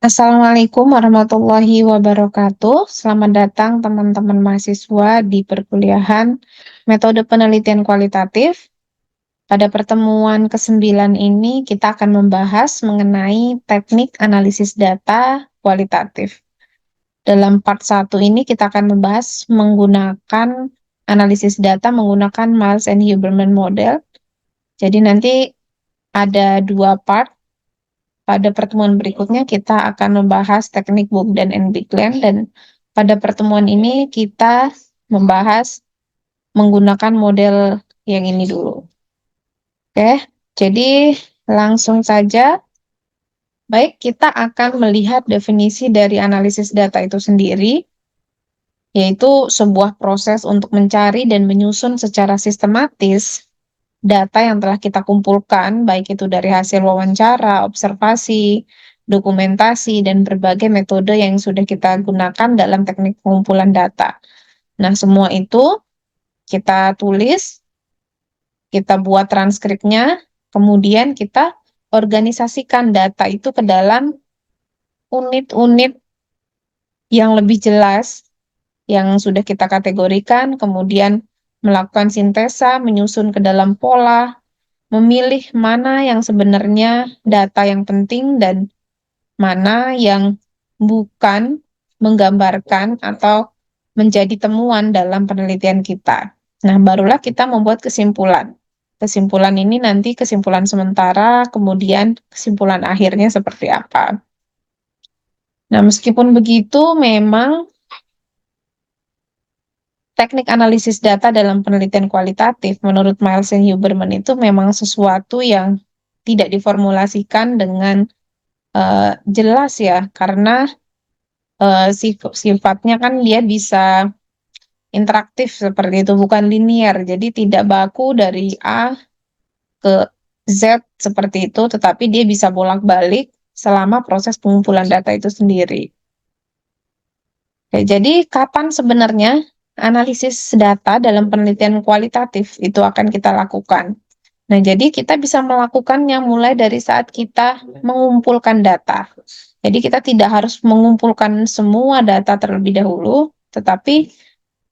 Assalamualaikum warahmatullahi wabarakatuh. Selamat datang teman-teman mahasiswa di perkuliahan Metode Penelitian Kualitatif. Pada pertemuan ke-9 ini kita akan membahas mengenai teknik analisis data kualitatif. Dalam part 1 ini kita akan membahas menggunakan analisis data menggunakan Miles and Huberman Model. Jadi nanti ada 2 part. Pada pertemuan berikutnya kita akan membahas teknik Bogdan and Bigland, dan pada pertemuan ini kita membahas menggunakan model yang ini dulu. Oke, jadi langsung saja. Baik, kita akan melihat definisi dari analisis data itu sendiri, yaitu sebuah proses untuk mencari dan menyusun secara sistematis data yang telah kita kumpulkan, baik itu dari hasil wawancara, observasi, dokumentasi, dan berbagai metode yang sudah kita gunakan dalam teknik pengumpulan data. Nah, semua itu kita tulis, kita buat transkripnya, kemudian kita organisasikan data itu ke dalam unit-unit yang lebih jelas, yang sudah kita kategorikan, kemudian melakukan sintesa, menyusun ke dalam pola, memilih mana yang sebenarnya data yang penting dan mana yang bukan menggambarkan atau menjadi temuan dalam penelitian kita. Nah, barulah kita membuat kesimpulan. Kesimpulan ini nanti kesimpulan sementara, kemudian kesimpulan akhirnya seperti apa. Nah, meskipun begitu, memang teknik analisis data dalam penelitian kualitatif menurut Miles and Huberman itu memang sesuatu yang tidak diformulasikan dengan jelas ya, karena sifatnya kan dia bisa interaktif seperti itu, bukan linear. Jadi tidak baku dari A ke Z seperti itu, tetapi dia bisa bolak-balik selama proses pengumpulan data itu sendiri. Oke, jadi kapan sebenarnya analisis data dalam penelitian kualitatif itu akan kita lakukan? Nah, jadi kita bisa melakukannya mulai dari saat kita mengumpulkan data. Jadi kita tidak harus mengumpulkan semua data terlebih dahulu, tetapi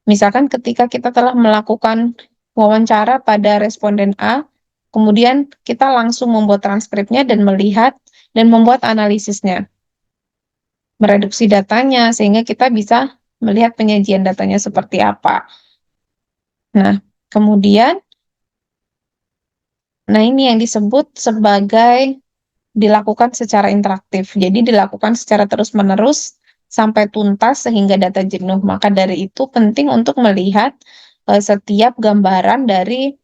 misalkan ketika kita telah melakukan wawancara pada responden A, kemudian kita langsung membuat transkripnya dan melihat dan membuat analisisnya, mereduksi datanya sehingga kita bisa melihat penyajian datanya seperti apa. Nah, kemudian, ini yang disebut sebagai dilakukan secara interaktif. Jadi dilakukan secara terus-menerus sampai tuntas sehingga data jenuh. Maka dari itu penting untuk melihat setiap gambaran dari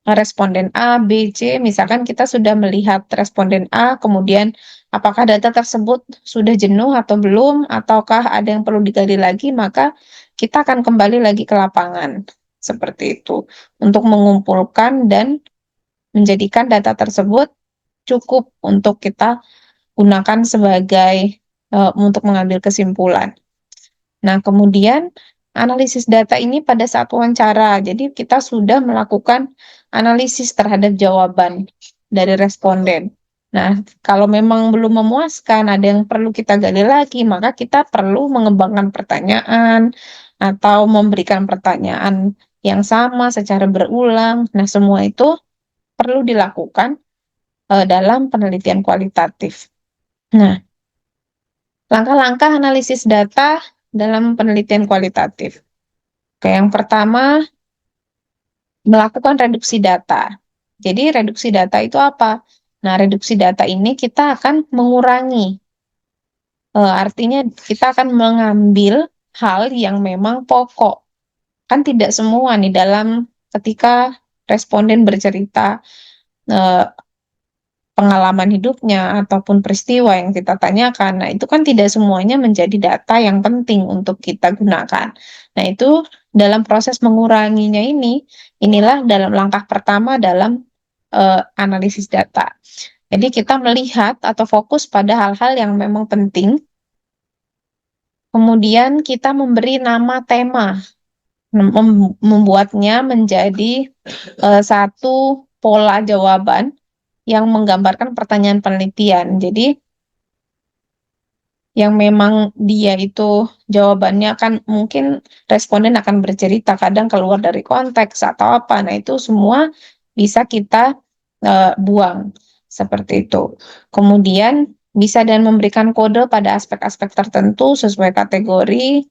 responden A, B, C. Misalkan kita sudah melihat responden A, kemudian apakah data tersebut sudah jenuh atau belum, ataukah ada yang perlu digali lagi, maka kita akan kembali lagi ke lapangan. Seperti itu. Untuk mengumpulkan dan menjadikan data tersebut cukup untuk kita gunakan sebagai untuk mengambil kesimpulan. Nah, kemudian analisis data ini pada saat wawancara, jadi kita sudah melakukan analisis terhadap jawaban dari responden. Nah, kalau memang belum memuaskan, ada yang perlu kita gali lagi, maka kita perlu mengembangkan pertanyaan atau memberikan pertanyaan yang sama secara berulang. Nah, semua itu perlu dilakukan dalam penelitian kualitatif. Nah, langkah-langkah analisis data dalam penelitian kualitatif. Oke, yang pertama, melakukan reduksi data. Jadi, reduksi data itu apa? Nah, reduksi data ini kita akan mengurangi. Artinya, kita akan mengambil hal yang memang pokok. Kan tidak semua nih dalam ketika responden bercerita pengalaman hidupnya ataupun peristiwa yang kita tanyakan. Nah, itu kan tidak semuanya menjadi data yang penting untuk kita gunakan. Nah, itu dalam proses menguranginya inilah dalam langkah pertama dalam analisis data. Jadi kita melihat atau fokus pada hal-hal yang memang penting, kemudian kita memberi nama tema, membuatnya menjadi satu pola jawaban yang menggambarkan pertanyaan penelitian. Jadi, yang memang dia itu jawabannya kan mungkin responden akan bercerita kadang keluar dari konteks atau apa. Nah, itu semua bisa kita buang seperti itu. Kemudian bisa dan memberikan kode pada aspek-aspek tertentu sesuai kategori.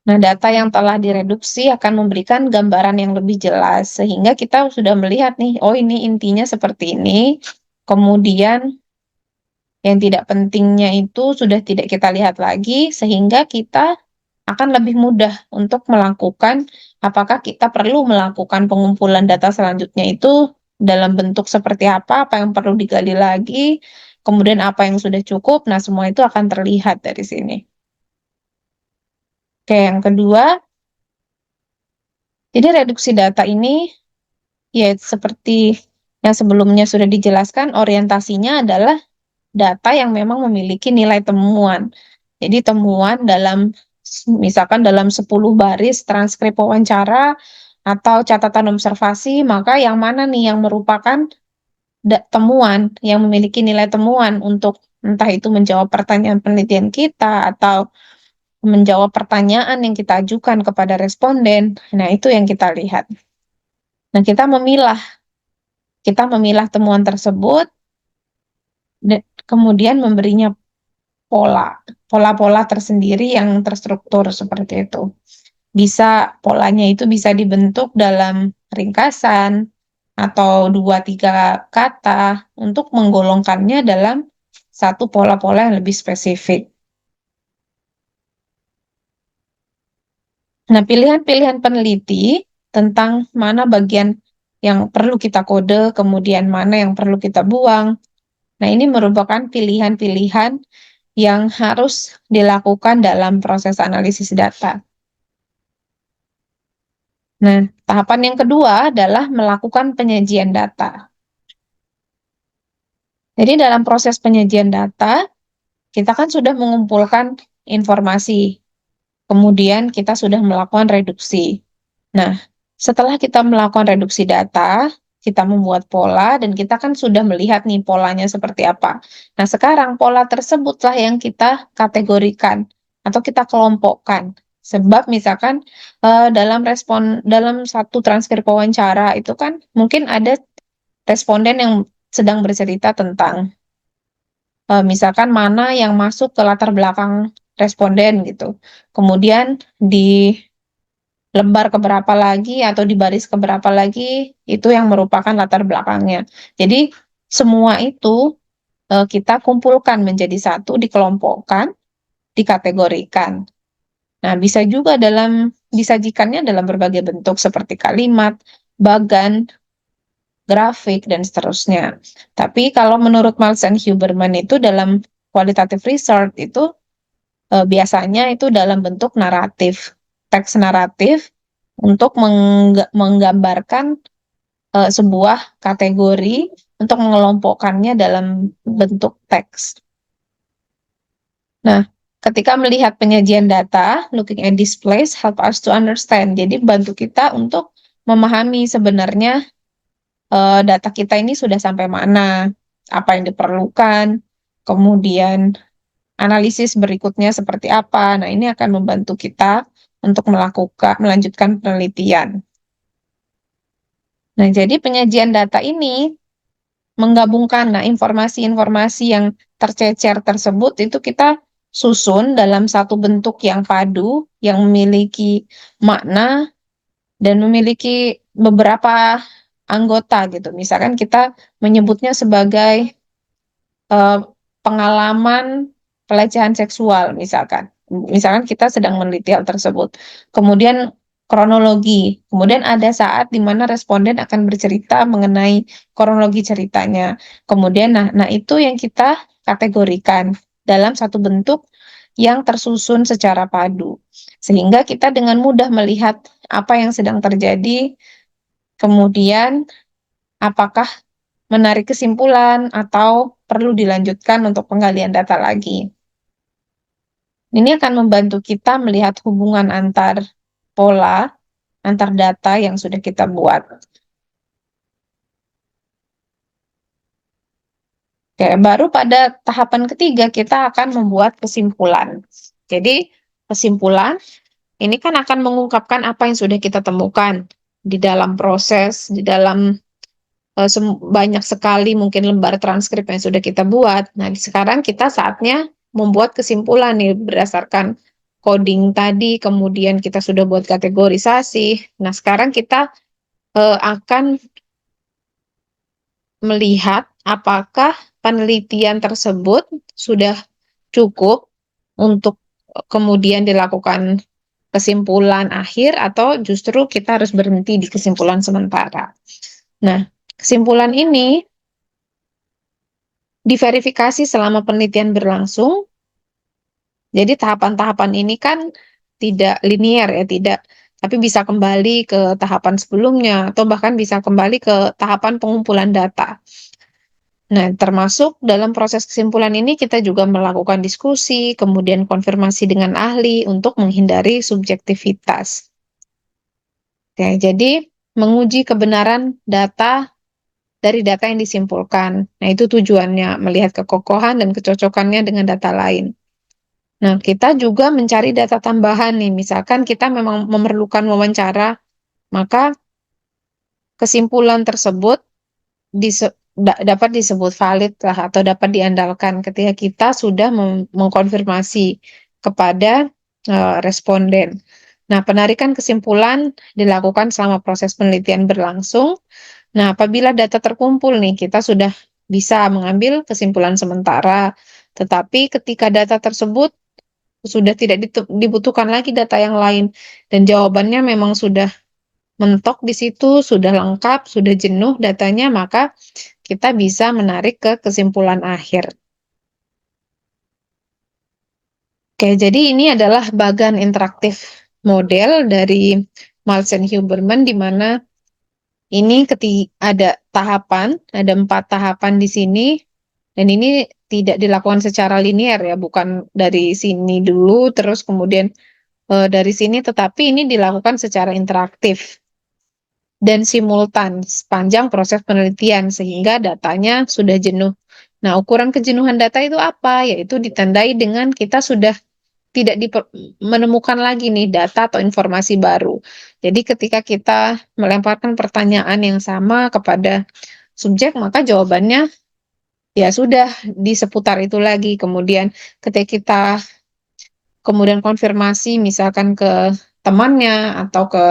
Nah, data yang telah direduksi akan memberikan gambaran yang lebih jelas sehingga kita sudah melihat nih, oh ini intinya seperti ini. Kemudian yang tidak pentingnya itu sudah tidak kita lihat lagi, sehingga kita akan lebih mudah untuk melakukan, apakah kita perlu melakukan pengumpulan data selanjutnya itu dalam bentuk seperti apa yang perlu digali lagi, kemudian apa yang sudah cukup. Nah, semua itu akan terlihat dari sini. Oke, yang kedua, jadi reduksi data ini ya seperti yang sebelumnya sudah dijelaskan, orientasinya adalah data yang memang memiliki nilai temuan. Jadi temuan dalam misalkan dalam 10 baris transkrip wawancara atau catatan observasi, maka yang mana nih yang merupakan temuan yang memiliki nilai temuan untuk entah itu menjawab pertanyaan penelitian kita atau menjawab pertanyaan yang kita ajukan kepada responden. Nah, itu yang kita lihat. Nah, kita memilah temuan tersebut dan kemudian memberinya pola-pola tersendiri yang terstruktur seperti itu. Polanya itu bisa dibentuk dalam ringkasan atau 2-3 kata untuk menggolongkannya dalam satu pola-pola yang lebih spesifik. Nah, pilihan-pilihan peneliti tentang mana bagian yang perlu kita kode, kemudian mana yang perlu kita buang. Nah, ini merupakan pilihan-pilihan yang harus dilakukan dalam proses analisis data. Nah, tahapan yang kedua adalah melakukan penyajian data. Jadi dalam proses penyajian data, kita kan sudah mengumpulkan informasi, kemudian kita sudah melakukan reduksi. Nah, setelah kita melakukan reduksi data, kita membuat pola, dan kita kan sudah melihat nih polanya seperti apa. Nah, sekarang pola tersebutlah yang kita kategorikan atau kita kelompokkan. Sebab misalkan dalam satu transkrip wawancara itu kan mungkin ada responden yang sedang bercerita tentang misalkan mana yang masuk ke latar belakang responden gitu. Kemudian di lembar keberapa lagi atau di baris keberapa lagi itu yang merupakan latar belakangnya. Jadi semua itu kita kumpulkan menjadi satu, dikelompokkan, dikategorikan. Nah, bisa juga disajikannya dalam berbagai bentuk seperti kalimat, bagan, grafik, dan seterusnya. Tapi kalau menurut Miles and Huberman itu dalam qualitative research itu biasanya itu dalam bentuk naratif, teks naratif untuk menggambarkan sebuah kategori untuk mengelompokkannya dalam bentuk teks. Nah, ketika melihat penyajian data, looking at displays help us to understand. Jadi bantu kita untuk memahami sebenarnya data kita ini sudah sampai mana, apa yang diperlukan, kemudian analisis berikutnya seperti apa. Nah, ini akan membantu kita untuk melanjutkan penelitian. Nah, jadi penyajian data ini menggabungkan informasi-informasi yang tercecer tersebut itu kita susun dalam satu bentuk yang padu, yang memiliki makna dan memiliki beberapa anggota gitu. Misalkan kita menyebutnya sebagai eh, pengalaman pelecehan seksual misalkan. Misalkan kita sedang meneliti hal tersebut. Kemudian kronologi. Kemudian ada saat di mana responden akan bercerita mengenai kronologi ceritanya. Kemudian nah itu yang kita kategorikan dalam satu bentuk yang tersusun secara padu. Sehingga kita dengan mudah melihat apa yang sedang terjadi, kemudian apakah menarik kesimpulan atau perlu dilanjutkan untuk penggalian data lagi. Ini akan membantu kita melihat hubungan antar pola, antar data yang sudah kita buat. Oke, baru pada tahapan ketiga kita akan membuat kesimpulan. Jadi, kesimpulan ini kan akan mengungkapkan apa yang sudah kita temukan di dalam proses, di dalam banyak sekali mungkin lembar transkrip yang sudah kita buat. Nah, sekarang kita saatnya membuat kesimpulan nih berdasarkan coding tadi, kemudian kita sudah buat kategorisasi. Nah, sekarang kita akan melihat apakah penelitian tersebut sudah cukup untuk kemudian dilakukan kesimpulan akhir atau justru kita harus berhenti di kesimpulan sementara. Nah, kesimpulan ini diverifikasi selama penelitian berlangsung. Jadi tahapan-tahapan ini kan tidak linier ya, tidak, tapi bisa kembali ke tahapan sebelumnya atau bahkan bisa kembali ke tahapan pengumpulan data. Nah, termasuk dalam proses kesimpulan ini kita juga melakukan diskusi, kemudian konfirmasi dengan ahli untuk menghindari subjektivitas. Oke, jadi menguji kebenaran data dari data yang disimpulkan. Nah, itu tujuannya, melihat kekokohan dan kecocokannya dengan data lain. Nah, kita juga mencari data tambahan nih. Misalkan kita memang memerlukan wawancara, maka kesimpulan tersebut dapat disebut valid lah atau dapat diandalkan ketika kita sudah mengkonfirmasi kepada responden. Nah, penarikan kesimpulan dilakukan selama proses penelitian berlangsung. Nah, apabila data terkumpul nih, kita sudah bisa mengambil kesimpulan sementara. Tetapi ketika data tersebut sudah tidak dibutuhkan lagi data yang lain dan jawabannya memang sudah mentok di situ, sudah lengkap, sudah jenuh datanya, maka kita bisa menarik ke kesimpulan akhir. Oke, jadi ini adalah bagan interaktif model dari Maltzen Huberman, di mana ini ada tahapan, ada 4 tahapan di sini, dan ini tidak dilakukan secara linear ya, bukan dari sini dulu, terus kemudian dari sini, tetapi ini dilakukan secara interaktif dan simultan sepanjang proses penelitian, sehingga datanya sudah jenuh. Nah, ukuran kejenuhan data itu apa? Yaitu ditandai dengan kita sudah tidak menemukan lagi nih data atau informasi baru. Jadi ketika kita melemparkan pertanyaan yang sama kepada subjek, maka jawabannya ya sudah di seputar itu lagi. Kemudian ketika kita kemudian konfirmasi misalkan ke temannya atau ke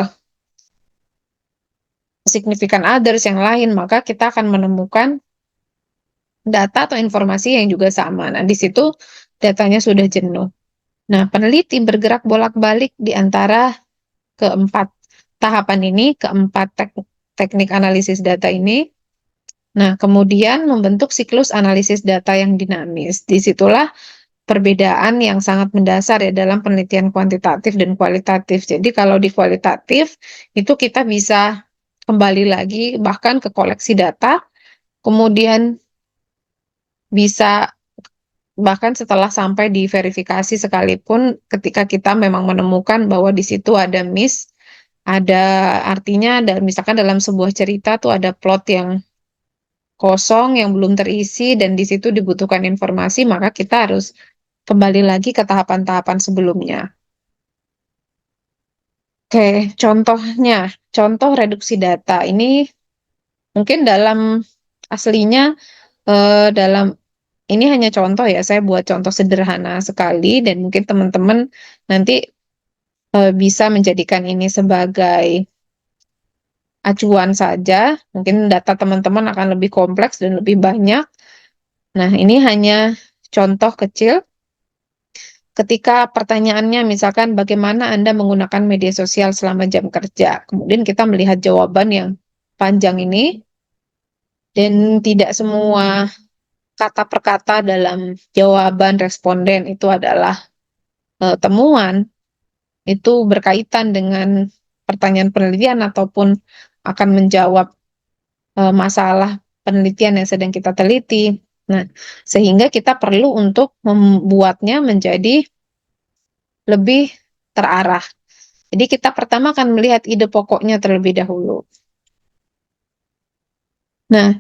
significant others yang lain, maka kita akan menemukan data atau informasi yang juga sama. Nah, di situ datanya sudah jenuh. Nah, peneliti bergerak bolak-balik di antara keempat tahapan ini, keempat teknik analisis data ini. Nah, kemudian membentuk siklus analisis data yang dinamis. Disitulah perbedaan yang sangat mendasar ya dalam penelitian kuantitatif dan kualitatif. Jadi kalau di kualitatif itu kita bisa kembali lagi bahkan ke koleksi data, kemudian bisa bahkan setelah sampai di verifikasi sekalipun ketika kita memang menemukan bahwa di situ ada miss, ada artinya dan misalkan dalam sebuah cerita tuh ada plot yang kosong yang belum terisi dan di situ dibutuhkan informasi, maka kita harus kembali lagi ke tahapan-tahapan sebelumnya. Oke, contohnya, contoh reduksi data ini mungkin dalam aslinya dalam ini hanya contoh ya, saya buat contoh sederhana sekali dan mungkin teman-teman nanti bisa menjadikan ini sebagai acuan saja. Mungkin data teman-teman akan lebih kompleks dan lebih banyak. Nah, ini hanya contoh kecil. Ketika pertanyaannya misalkan bagaimana Anda menggunakan media sosial selama jam kerja. Kemudian kita melihat jawaban yang panjang ini dan tidak semua kata per kata dalam jawaban responden itu adalah temuan, itu berkaitan dengan pertanyaan penelitian ataupun akan menjawab masalah penelitian yang sedang kita teliti. Nah, sehingga kita perlu untuk membuatnya menjadi lebih terarah. Jadi kita pertama akan melihat ide pokoknya terlebih dahulu. Nah,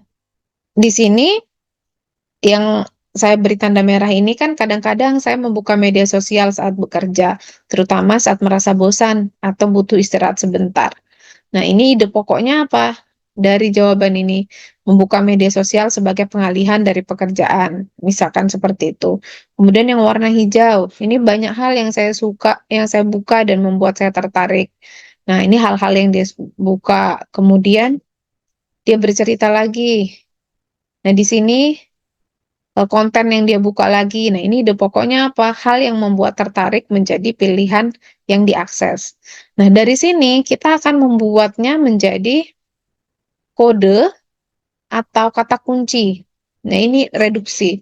di sini yang saya beri tanda merah ini kan kadang-kadang saya membuka media sosial saat bekerja, terutama saat merasa bosan atau butuh istirahat sebentar. Nah, ini ide pokoknya apa? Dari jawaban ini, membuka media sosial sebagai pengalihan dari pekerjaan, misalkan seperti itu. Kemudian yang warna hijau, ini banyak hal yang saya suka, yang saya buka dan membuat saya tertarik. Nah, ini hal-hal yang dia buka. Kemudian dia bercerita lagi. Nah, di sini konten yang dia buka lagi. Nah, ini ide pokoknya apa? Hal yang membuat tertarik menjadi pilihan yang diakses. Nah, dari sini kita akan membuatnya menjadi kode atau kata kunci. Nah, ini reduksi.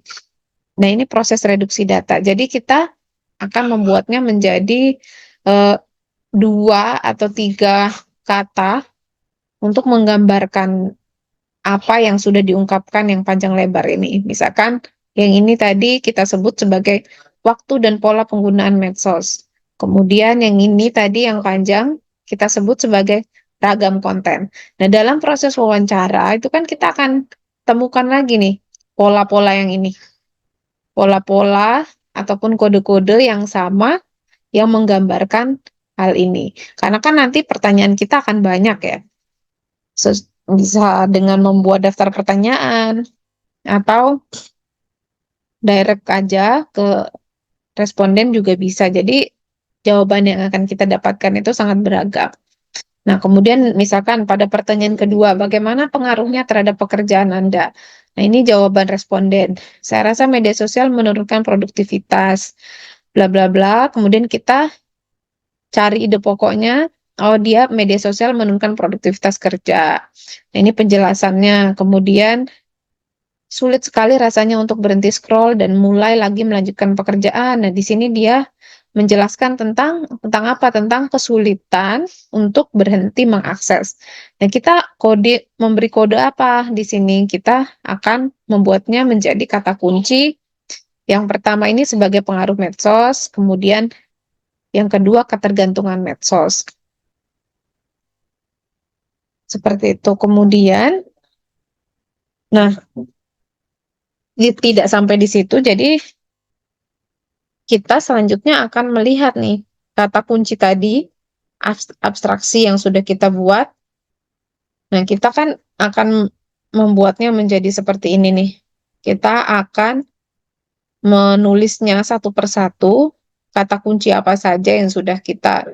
Nah, ini proses reduksi data. Jadi kita akan membuatnya menjadi eh, dua atau tiga kata untuk menggambarkan apa yang sudah diungkapkan yang panjang lebar ini. Misalkan yang ini tadi kita sebut sebagai waktu dan pola penggunaan medsos. Kemudian yang ini tadi yang panjang kita sebut sebagai ragam konten. Nah, dalam proses wawancara itu kan kita akan temukan lagi nih pola-pola yang ini. Pola-pola ataupun kode-kode yang sama yang menggambarkan hal ini. Karena kan nanti pertanyaan kita akan banyak ya. Bisa dengan membuat daftar pertanyaan atau direct aja ke responden juga bisa. Jadi jawaban yang akan kita dapatkan itu sangat beragam. Nah, kemudian misalkan pada pertanyaan kedua, bagaimana pengaruhnya terhadap pekerjaan Anda? Nah, ini jawaban responden. Saya rasa media sosial menurunkan produktivitas, bla bla bla. Kemudian kita cari ide pokoknya. Oh, dia media sosial menurunkan produktivitas kerja. Nah, ini penjelasannya. Kemudian sulit sekali rasanya untuk berhenti scroll dan mulai lagi melanjutkan pekerjaan. Nah, di sini dia menjelaskan tentang apa? Tentang kesulitan untuk berhenti mengakses. Nah, kita memberi kode apa di sini? Kita akan membuatnya menjadi kata kunci. Yang pertama ini sebagai pengaruh medsos, kemudian yang kedua ketergantungan medsos. Seperti itu. Kemudian, nah, tidak sampai di situ, jadi kita selanjutnya akan melihat nih kata kunci tadi, abstraksi yang sudah kita buat. Nah, kita kan akan membuatnya menjadi seperti ini nih. Kita akan menulisnya satu persatu, kata kunci apa saja yang sudah kita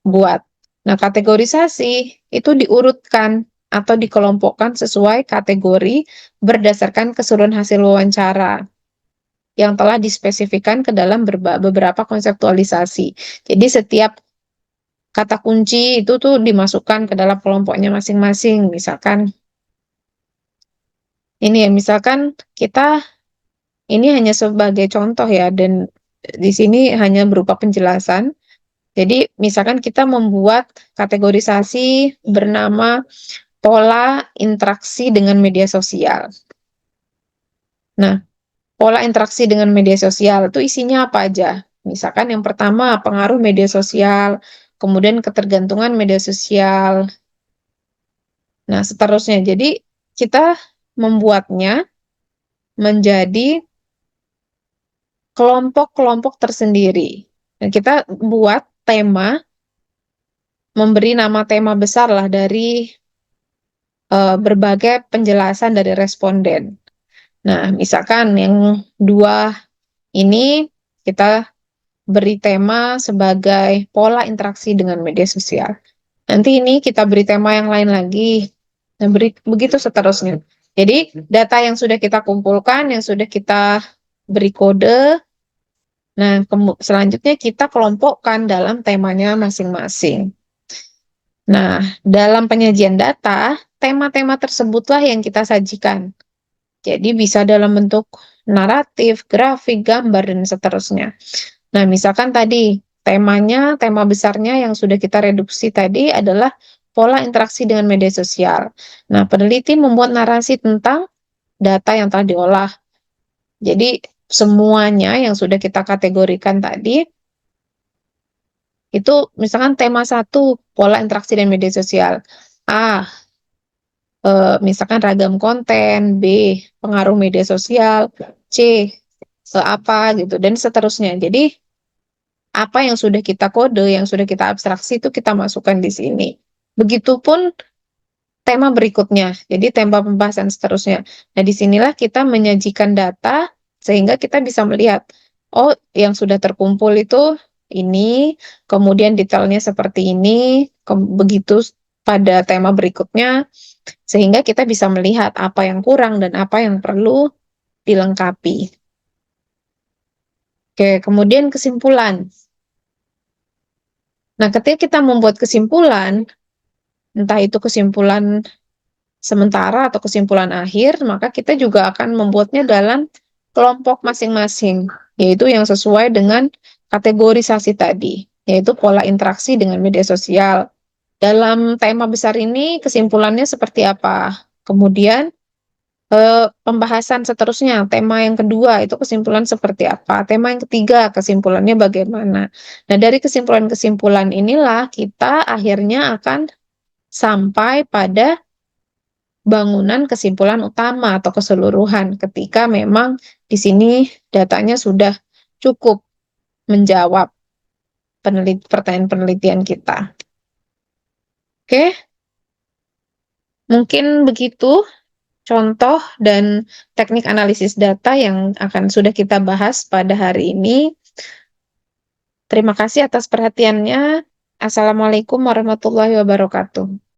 buat. Nah, kategorisasi itu diurutkan atau dikelompokkan sesuai kategori berdasarkan keseluruhan hasil wawancara yang telah dispesifikkan ke dalam beberapa konseptualisasi. Jadi setiap kata kunci itu tuh dimasukkan ke dalam kelompoknya masing-masing. Misalkan ini ya, misalkan kita ini hanya sebagai contoh ya, dan di sini hanya berupa penjelasan. Jadi misalkan kita membuat kategorisasi bernama pola interaksi dengan media sosial. Nah, pola interaksi dengan media sosial itu isinya apa aja? Misalkan yang pertama pengaruh media sosial, kemudian ketergantungan media sosial. Nah, seterusnya. Jadi kita membuatnya menjadi kelompok-kelompok tersendiri. Dan kita buat tema, memberi nama tema besar lah dari berbagai penjelasan dari responden. Nah, misalkan yang dua ini kita beri tema sebagai pola interaksi dengan media sosial. Nanti ini kita beri tema yang lain lagi. Nah, begitu seterusnya. Jadi, data yang sudah kita kumpulkan, yang sudah kita beri kode, nah selanjutnya kita kelompokkan dalam temanya masing-masing. Nah, dalam penyajian data, tema-tema tersebutlah yang kita sajikan. Jadi bisa dalam bentuk naratif, grafik, gambar, dan seterusnya. Nah, misalkan tadi temanya, tema besarnya yang sudah kita reduksi tadi adalah pola interaksi dengan media sosial. Nah, peneliti membuat narasi tentang data yang telah diolah. Jadi, semuanya yang sudah kita kategorikan tadi, itu misalkan tema satu, pola interaksi dengan media sosial. A, misalkan ragam konten, B, pengaruh media sosial, C, apa gitu, dan seterusnya. Jadi, apa yang sudah kita kode, yang sudah kita abstraksi itu kita masukkan di sini. Begitupun tema berikutnya, jadi tema pembahasan seterusnya. Nah, disinilah kita menyajikan data sehingga kita bisa melihat, oh, yang sudah terkumpul itu ini, kemudian detailnya seperti ini, begitu pada tema berikutnya, sehingga kita bisa melihat apa yang kurang dan apa yang perlu dilengkapi. Oke, kemudian kesimpulan. Nah, ketika kita membuat kesimpulan, entah itu kesimpulan sementara atau kesimpulan akhir, maka kita juga akan membuatnya dalam kelompok masing-masing, yaitu yang sesuai dengan kategorisasi tadi, yaitu pola interaksi dengan media sosial. Dalam tema besar ini, kesimpulannya seperti apa? Kemudian, pembahasan seterusnya, tema yang kedua itu kesimpulan seperti apa? Tema yang ketiga, kesimpulannya bagaimana? Nah, dari kesimpulan-kesimpulan inilah kita akhirnya akan sampai pada bangunan kesimpulan utama atau keseluruhan ketika memang di sini datanya sudah cukup menjawab pertanyaan penelitian kita. Oke, mungkin begitu contoh dan teknik analisis data yang akan sudah kita bahas pada hari ini. Terima kasih atas perhatiannya. Assalamualaikum warahmatullahi wabarakatuh.